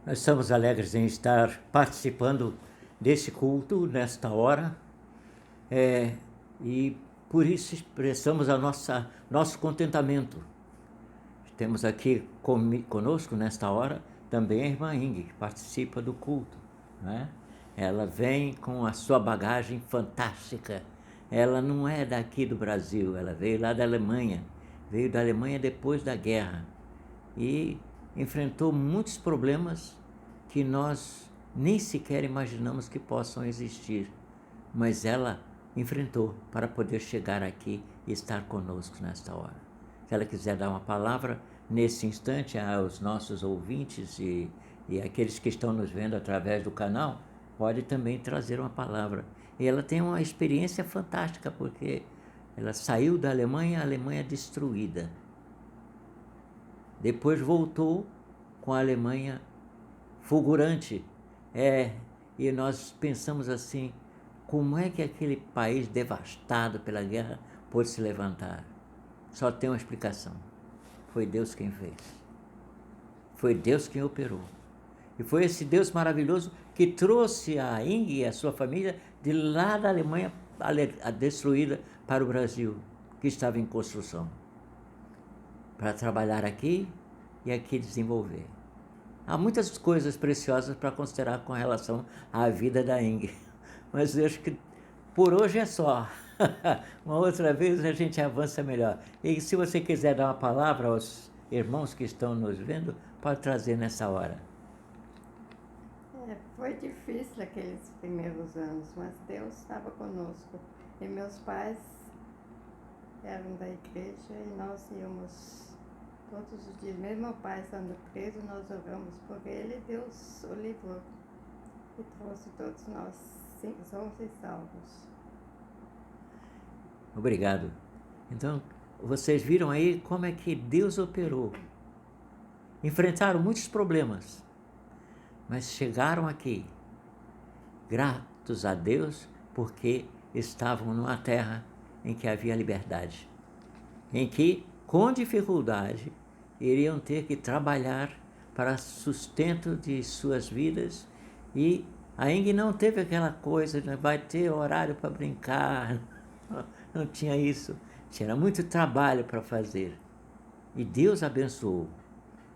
Nós estamos alegres em estar participando desse culto nesta hora, e por isso expressamos nosso contentamento. Temos aqui conosco nesta hora também a irmã Inge, que participa do culto, né? Ela vem com a sua bagagem fantástica. Ela não é daqui do Brasil, ela veio lá da Alemanha, veio da Alemanha depois da guerra e enfrentou muitos problemas que nós nem sequer imaginamos que possam existir, mas ela enfrentou para poder chegar aqui e estar conosco nesta hora. Se ela quiser dar uma palavra nesse instante aos nossos ouvintes e aqueles que estão nos vendo através do canal, pode também trazer uma palavra. E ela tem uma experiência fantástica, porque ela saiu da Alemanha, a Alemanha destruída. Depois voltou com a Alemanha fulgurante. E nós pensamos assim, como é que aquele país devastado pela guerra pôde se levantar? Só tem uma explicação. Foi Deus quem fez. Foi Deus quem operou. E foi esse Deus maravilhoso que trouxe a Inge e a sua família de lá da Alemanha destruída para o Brasil, que estava em construção, para trabalhar aqui e aqui desenvolver. Há muitas coisas preciosas para considerar com relação à vida da Inge, mas eu acho que por hoje é só. Uma outra vez a gente avança melhor. E se você quiser dar uma palavra aos irmãos que estão nos vendo, pode trazer nessa hora. Foi difícil aqueles primeiros anos, mas Deus estava conosco. E meus pais eram da igreja e nós íamos todos os dias. Mesmo meu pai estando preso, nós oramos por ele e Deus o livrou. E trouxe todos nós sãos e salvos. Obrigado. Então, vocês viram aí como é que Deus operou. Enfrentaram muitos problemas, mas chegaram aqui, gratos a Deus, porque estavam numa terra em que havia liberdade, em que, com dificuldade, iriam ter que trabalhar para sustento de suas vidas, e a Inge não teve aquela coisa, né? Vai ter horário para brincar, não tinha isso, tinha muito trabalho para fazer, e Deus abençoou.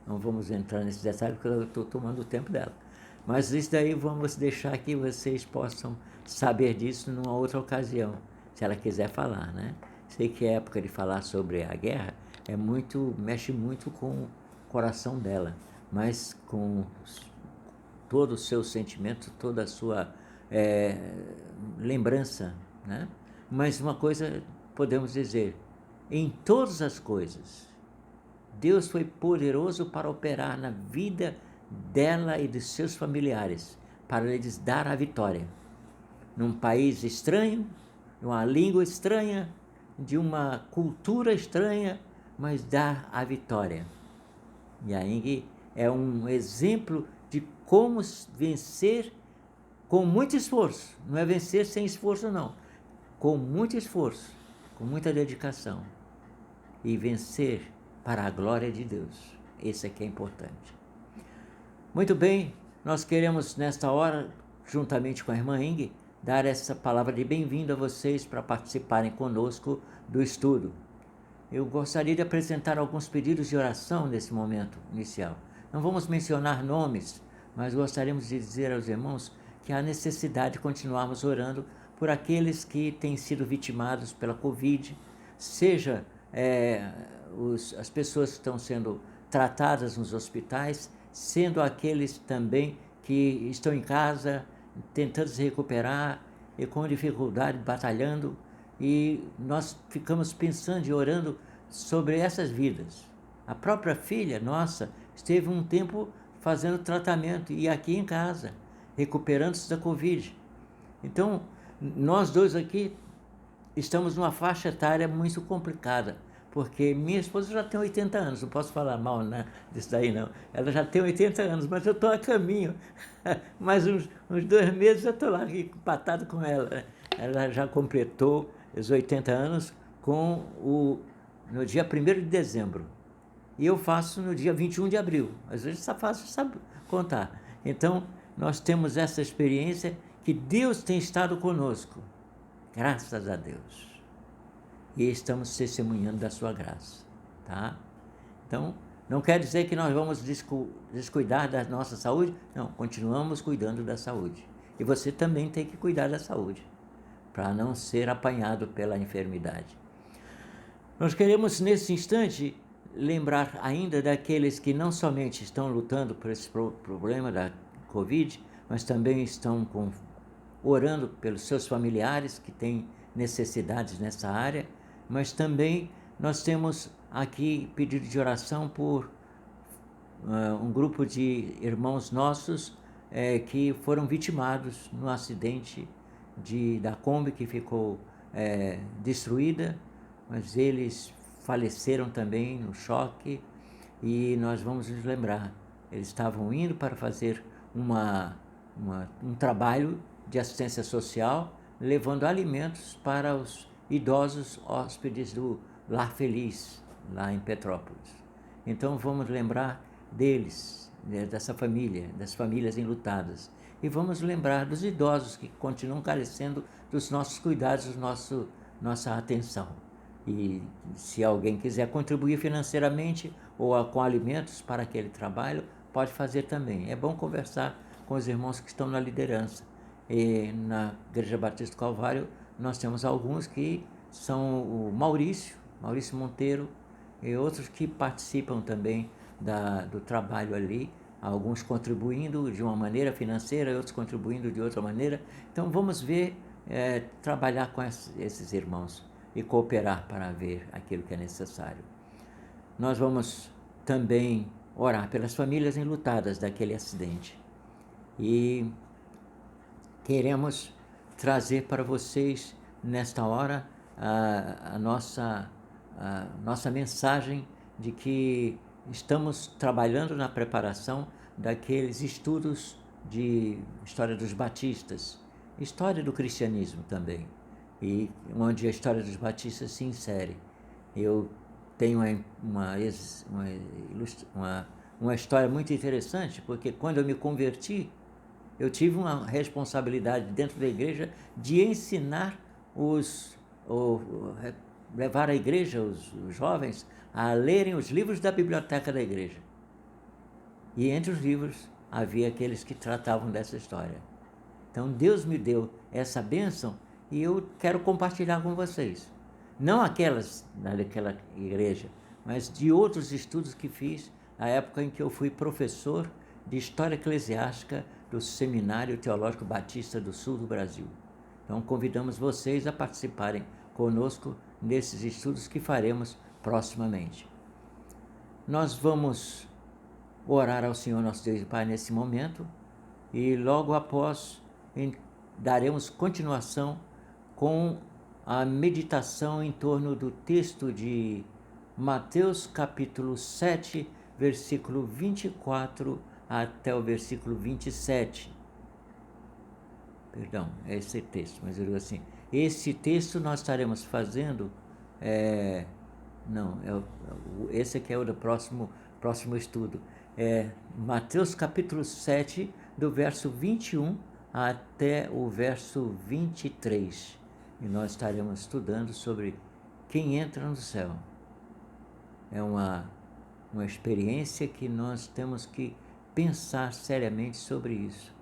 Não vamos entrar nesse detalhe porque eu estou tomando o tempo dela. Mas isso daí vamos deixar que vocês possam saber disso numa outra ocasião, se ela quiser falar, né? Sei que é época de falar sobre a guerra, mexe muito com o coração dela, mas com todo o seu sentimento, toda a sua lembrança, né? Mas uma coisa podemos dizer, em todas as coisas, Deus foi poderoso para operar na vida dela e de seus familiares, para lhes dar a vitória. Num país estranho, numa língua estranha, de uma cultura estranha, mas dar a vitória. E a Inge é um exemplo de como vencer com muito esforço. Não é vencer sem esforço, não. Com muito esforço, com muita dedicação. E vencer para a glória de Deus. Esse é que é importante. Muito bem, nós queremos nesta hora, juntamente com a irmã Inge, dar essa palavra de bem-vindo a vocês para participarem conosco do estudo. Eu gostaria de apresentar alguns pedidos de oração nesse momento inicial. Não vamos mencionar nomes, mas gostaríamos de dizer aos irmãos que há necessidade de continuarmos orando por aqueles que têm sido vitimados pela Covid, seja as pessoas que estão sendo tratadas nos hospitais, sendo aqueles também que estão em casa tentando se recuperar e com dificuldade, batalhando, e nós ficamos pensando e orando sobre essas vidas. A própria filha nossa esteve um tempo fazendo tratamento e aqui em casa, recuperando-se da Covid. Então, nós dois aqui estamos numa faixa etária muito complicada, porque minha esposa já tem 80 anos, não posso falar mal, né, disso daí não. Ela já tem 80 anos, mas eu estou a caminho. Mais uns 2 meses eu estou lá empatado com ela. Ela já completou os 80 anos no dia 1º de dezembro. E eu faço no dia 21 de abril. Às vezes está fácil, sabe contar. Então, nós temos essa experiência que Deus tem estado conosco, graças a Deus. E estamos testemunhando da sua graça, tá? Então, não quer dizer que nós vamos descuidar da nossa saúde. Não, continuamos cuidando da saúde. E você também tem que cuidar da saúde, para não ser apanhado pela enfermidade. Nós queremos, nesse instante, lembrar ainda daqueles que não somente estão lutando por esse problema da Covid, mas também estão orando pelos seus familiares que têm necessidades nessa área, mas também nós temos aqui pedido de oração por um grupo de irmãos nossos que foram vitimados no acidente da Kombi que ficou destruída, mas eles faleceram também no choque, e nós vamos nos lembrar. Eles estavam indo para fazer um trabalho de assistência social, levando alimentos para os idosos hóspedes do Lar Feliz, lá em Petrópolis. Então vamos lembrar deles, dessa família, das famílias enlutadas. E vamos lembrar dos idosos que continuam carecendo dos nossos cuidados, nossa atenção. E se alguém quiser contribuir financeiramente ou com alimentos para aquele trabalho, pode fazer também. É bom conversar com os irmãos que estão na liderança. E na Igreja Batista do Calvário, nós temos alguns que são o Maurício Monteiro, e outros que participam também do trabalho ali, alguns contribuindo de uma maneira financeira, outros contribuindo de outra maneira. Então vamos ver, trabalhar com esses irmãos e cooperar para ver aquilo que é necessário. Nós vamos também orar pelas famílias enlutadas daquele acidente. E queremos trazer para vocês, nesta hora, a nossa mensagem de que estamos trabalhando na preparação daqueles estudos de história dos batistas, história do cristianismo também, e onde a história dos batistas se insere. Eu tenho uma história muito interessante, porque quando eu me converti, eu tive uma responsabilidade dentro da igreja de ensinar levar a igreja, os jovens, a lerem os livros da biblioteca da igreja. E entre os livros havia aqueles que tratavam dessa história. Então Deus me deu essa bênção e eu quero compartilhar com vocês. Não aquelas daquela igreja, mas de outros estudos que fiz na época em que eu fui professor de História Eclesiástica do Seminário Teológico Batista do Sul do Brasil. Então convidamos vocês a participarem conosco nesses estudos que faremos proximamente. Nós vamos orar ao Senhor nosso Deus e Pai nesse momento, e logo após daremos continuação com a meditação em torno do texto de Mateus capítulo 7, versículo 24 até o versículo 27. Perdão, é esse texto, mas eu digo assim, esse texto nós estaremos fazendo, esse aqui é o do próximo estudo, Mateus capítulo 7, do verso 21 até o verso 23, e nós estaremos estudando sobre quem entra no céu. É uma experiência que nós temos que pensar seriamente sobre isso,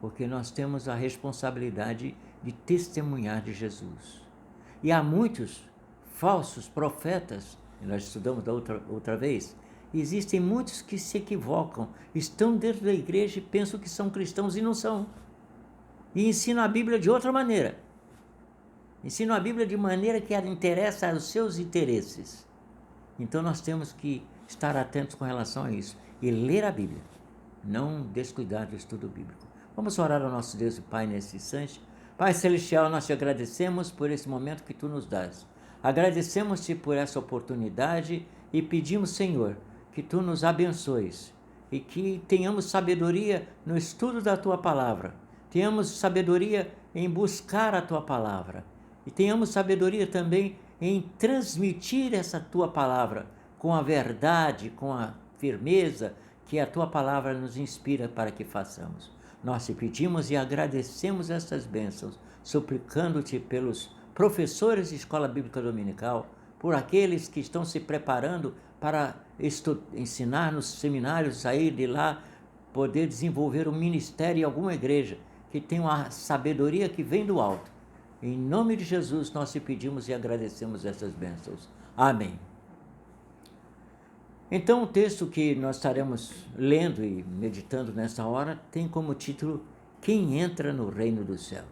porque nós temos a responsabilidade de testemunhar de Jesus. E há muitos falsos profetas, e nós estudamos da outra vez, existem muitos que se equivocam, estão dentro da igreja e pensam que são cristãos e não são. E ensinam a Bíblia de outra maneira. Ensinam a Bíblia de maneira que interessa aos seus interesses. Então nós temos que estar atentos com relação a isso e ler a Bíblia, não descuidar do estudo bíblico. Vamos orar ao nosso Deus e Pai nesse instante. Pai Celestial, nós te agradecemos por esse momento que tu nos dás. Agradecemos-te por essa oportunidade e pedimos, Senhor, que tu nos abençoes e que tenhamos sabedoria no estudo da tua palavra, tenhamos sabedoria em buscar a tua palavra e tenhamos sabedoria também em transmitir essa tua palavra com a verdade, com a firmeza, que a tua palavra nos inspira para que façamos. Nós te pedimos e agradecemos estas bênçãos, suplicando-te pelos professores de escola bíblica dominical, por aqueles que estão se preparando para ensinar nos seminários, sair de lá, poder desenvolver um ministério em alguma igreja, que tenha uma sabedoria que vem do alto. Em nome de Jesus nós te pedimos e agradecemos essas bênçãos. Amém. Então o texto que nós estaremos lendo e meditando nesta hora tem como título: Quem entra no reino dos céus?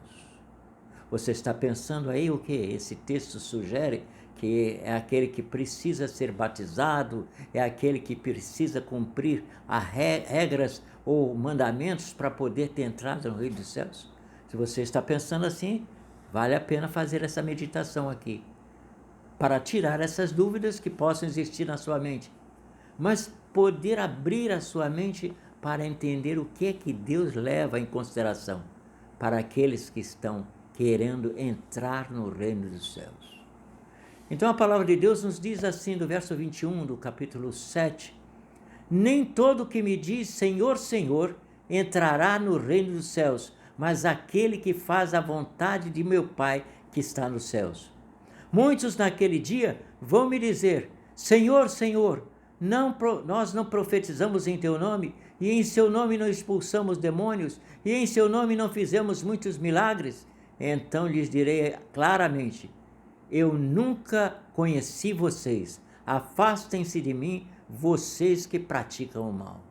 Você está pensando aí o que? Esse texto sugere que é aquele que precisa ser batizado, é aquele que precisa cumprir as regras ou mandamentos para poder ter entrado no reino dos céus? Se você está pensando assim, vale a pena fazer essa meditação aqui, para tirar essas dúvidas que possam existir na sua mente, mas poder abrir a sua mente para entender o que é que Deus leva em consideração para aqueles que estão querendo entrar no reino dos céus. Então a palavra de Deus nos diz assim, do verso 21 do capítulo 7, nem todo que me diz Senhor, Senhor, entrará no reino dos céus, mas aquele que faz a vontade de meu Pai que está nos céus. Muitos naquele dia vão me dizer, Senhor, Senhor, nós não profetizamos em teu nome, e em seu nome não expulsamos demônios, e em seu nome não fizemos muitos milagres? Então lhes direi claramente, eu nunca conheci vocês, afastem-se de mim, vocês que praticam o mal.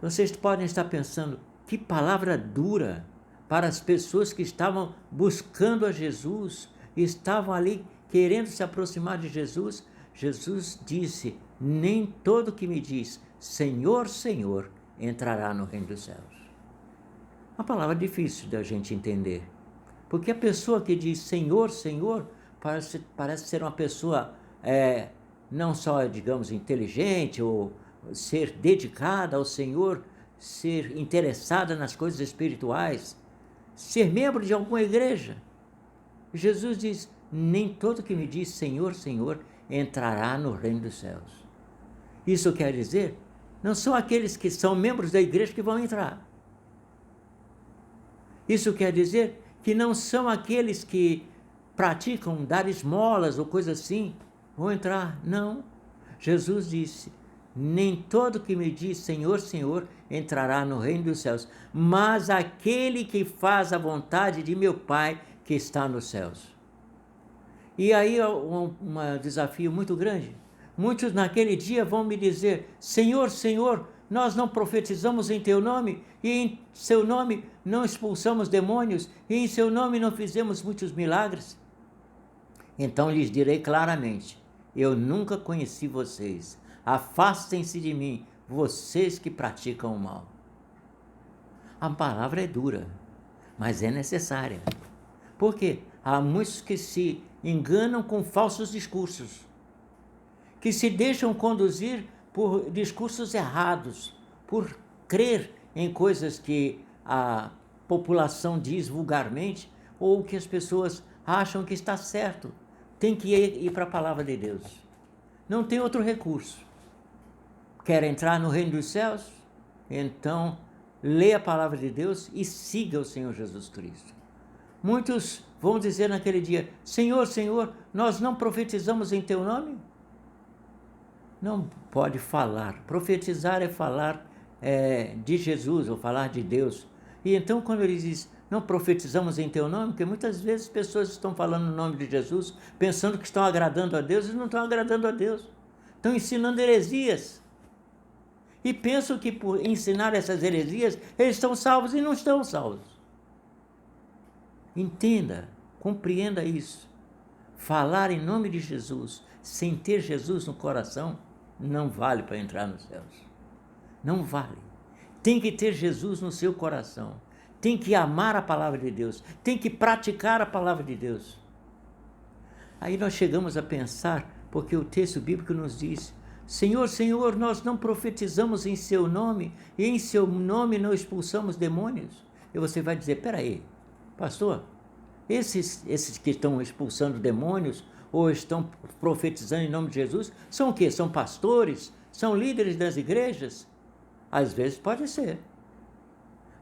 Vocês podem estar pensando, que palavra dura para as pessoas que estavam buscando a Jesus, estavam ali querendo se aproximar de Jesus. Jesus disse, nem todo que me diz, Senhor, Senhor, entrará no reino dos céus. Uma palavra difícil da gente entender, porque a pessoa que diz Senhor, Senhor, parece ser uma pessoa não só, digamos, inteligente ou ser dedicada ao Senhor, ser interessada nas coisas espirituais, ser membro de alguma igreja. Jesus diz, nem todo que me diz Senhor, Senhor, entrará no reino dos céus. Isso quer dizer, não são aqueles que são membros da igreja que vão entrar. Isso quer dizer que não são aqueles que praticam dar esmolas ou coisa assim, vão entrar. Não. Jesus disse, nem todo que me diz Senhor, Senhor, entrará no reino dos céus, mas aquele que faz a vontade de meu Pai que está nos céus. E aí é um desafio muito grande. Muitos naquele dia vão me dizer, Senhor, Senhor, nós não profetizamos em teu nome, e em seu nome não expulsamos demônios, e em seu nome não fizemos muitos milagres? Então lhes direi claramente, eu nunca conheci vocês, afastem-se de mim, vocês que praticam o mal. A palavra é dura, mas é necessária. Por quê? Há muitos que se enganam com falsos discursos, que se deixam conduzir por discursos errados, por crer em coisas que a população diz vulgarmente, ou que as pessoas acham que está certo. Tem que ir para a palavra de Deus. Não tem outro recurso. Quer entrar no reino dos céus? Então, leia a palavra de Deus e siga o Senhor Jesus Cristo. Muitos vão dizer naquele dia, Senhor, Senhor, nós não profetizamos em teu nome? Não pode falar. Profetizar é falar de Jesus, ou falar de Deus. E então quando ele diz, não profetizamos em teu nome, porque muitas vezes pessoas estão falando no nome de Jesus, pensando que estão agradando a Deus, e não estão agradando a Deus. Estão ensinando heresias. E pensam que por ensinar essas heresias, eles estão salvos e não estão salvos. Entenda, compreenda isso. Falar em nome de Jesus, sem ter Jesus no coração, não vale para entrar nos céus. Não vale. Tem que ter Jesus no seu coração. Tem que amar a palavra de Deus. Tem que praticar a palavra de Deus. Aí nós chegamos a pensar, porque o texto bíblico nos diz, Senhor, Senhor, nós não profetizamos em seu nome, e em seu nome não expulsamos demônios. E você vai dizer, peraí, pastor, esses que estão expulsando demônios, ou estão profetizando em nome de Jesus, são o quê? São pastores? São líderes das igrejas? Às vezes pode ser.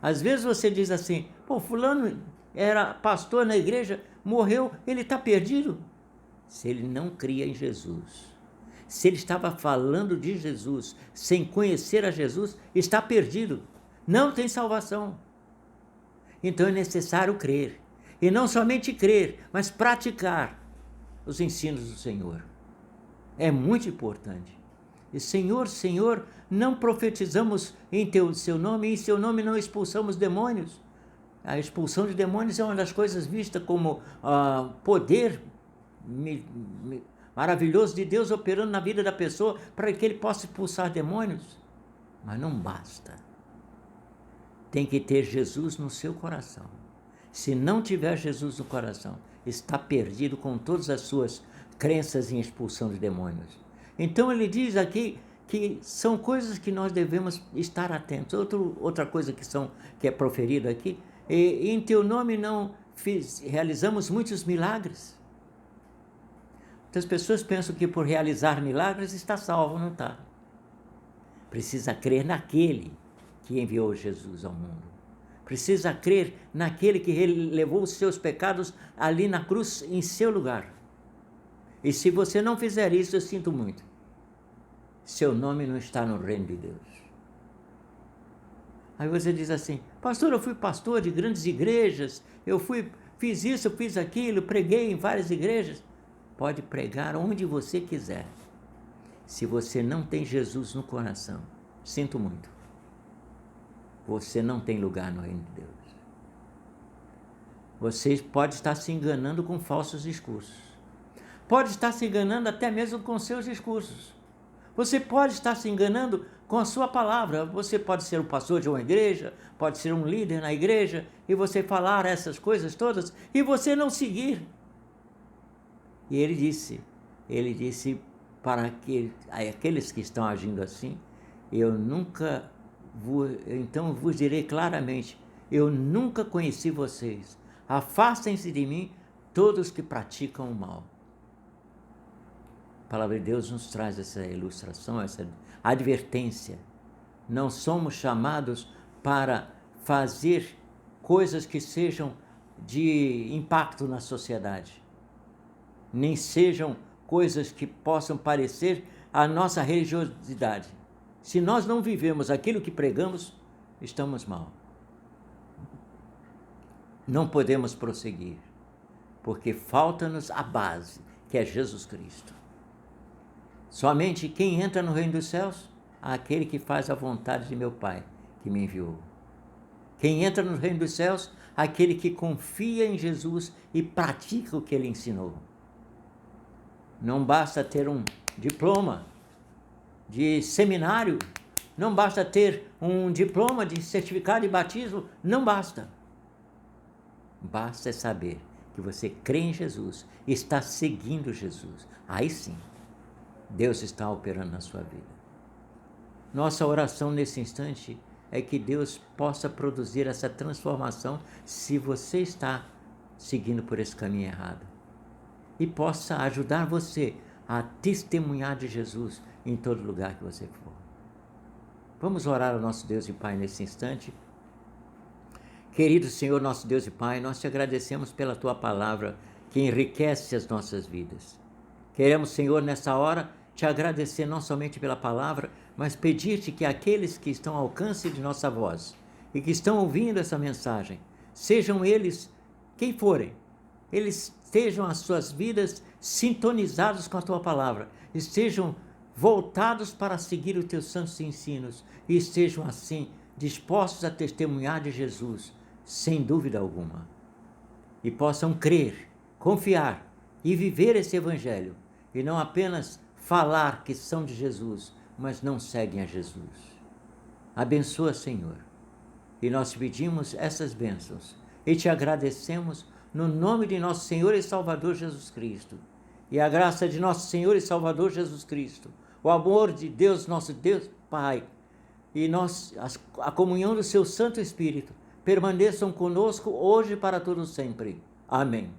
Às vezes você diz assim, pô, fulano era pastor na igreja, morreu, ele está perdido. Se ele não cria em Jesus, se ele estava falando de Jesus, sem conhecer a Jesus, está perdido, não tem salvação. Então é necessário crer, e não somente crer, mas praticar os ensinos do Senhor. É muito importante. E Senhor, Senhor, não profetizamos em seu nome, e em seu nome não expulsamos demônios. A expulsão de demônios é uma das coisas vistas como poder maravilhoso de Deus operando na vida da pessoa para que ele possa expulsar demônios. Mas não basta. Tem que ter Jesus no seu coração. Se não tiver Jesus no coração, está perdido com todas as suas crenças em expulsão de demônios. Então ele diz aqui que são coisas que nós devemos estar atentos. Outra coisa que é proferida aqui, e em teu nome não realizamos muitos milagres. Muitas pessoas pensam que por realizar milagres está salvo, não está. Precisa crer naquele que enviou Jesus ao mundo. Precisa crer naquele que levou os seus pecados ali na cruz em seu lugar. E se você não fizer isso, eu sinto muito. Seu nome não está no reino de Deus. Aí você diz assim, pastor, eu fui pastor de grandes igrejas, fiz isso, eu fiz aquilo, preguei em várias igrejas. Pode pregar onde você quiser. Se você não tem Jesus no coração, sinto muito. Você não tem lugar no reino de Deus. Você pode estar se enganando com falsos discursos. Pode estar se enganando até mesmo com seus discursos. Você pode estar se enganando com a sua palavra. Você pode ser o pastor de uma igreja, pode ser um líder na igreja, e você falar essas coisas todas, e você não seguir. E ele disse para aqueles que estão agindo assim, então vos direi claramente, eu nunca conheci vocês. Afastem-se de mim, todos que praticam o mal. A palavra de Deus nos traz essa ilustração, essa advertência. Não somos chamados para fazer coisas que sejam de impacto na sociedade, nem sejam coisas que possam parecer a nossa religiosidade. Se nós não vivemos aquilo que pregamos, estamos mal. Não podemos prosseguir, porque falta-nos a base, que é Jesus Cristo. Somente quem entra no reino dos céus, aquele que faz a vontade de meu Pai, que me enviou. Quem entra no reino dos céus, aquele que confia em Jesus e pratica o que ele ensinou. Não basta ter um diploma de seminário, não basta ter um diploma de certificado de batismo, não basta. Basta saber que você crê em Jesus e está seguindo Jesus. Aí sim, Deus está operando na sua vida. Nossa oração nesse instante é que Deus possa produzir essa transformação se você está seguindo por esse caminho errado. E possa ajudar você a testemunhar de Jesus em todo lugar que você for. Vamos orar ao nosso Deus e Pai nesse instante. Querido Senhor, nosso Deus e Pai, nós te agradecemos pela Tua palavra que enriquece as nossas vidas. Queremos, Senhor, nessa hora, te agradecer não somente pela palavra, mas pedir-te que aqueles que estão ao alcance de nossa voz e que estão ouvindo essa mensagem, sejam eles quem forem, eles estejam as suas vidas sintonizados com a Tua palavra, estejam voltados para seguir os Teus santos ensinos e estejam assim dispostos a testemunhar de Jesus, sem dúvida alguma, e possam crer, confiar e viver esse evangelho, e não apenas falar que são de Jesus, mas não seguem a Jesus. Abençoa, Senhor, e nós te pedimos essas bênçãos e te agradecemos no nome de nosso Senhor e Salvador Jesus Cristo, e a graça de nosso Senhor e Salvador Jesus Cristo, o amor de Deus, nosso Deus Pai, e a comunhão do seu Santo Espírito permaneçam conosco hoje e para todo sempre. Amém.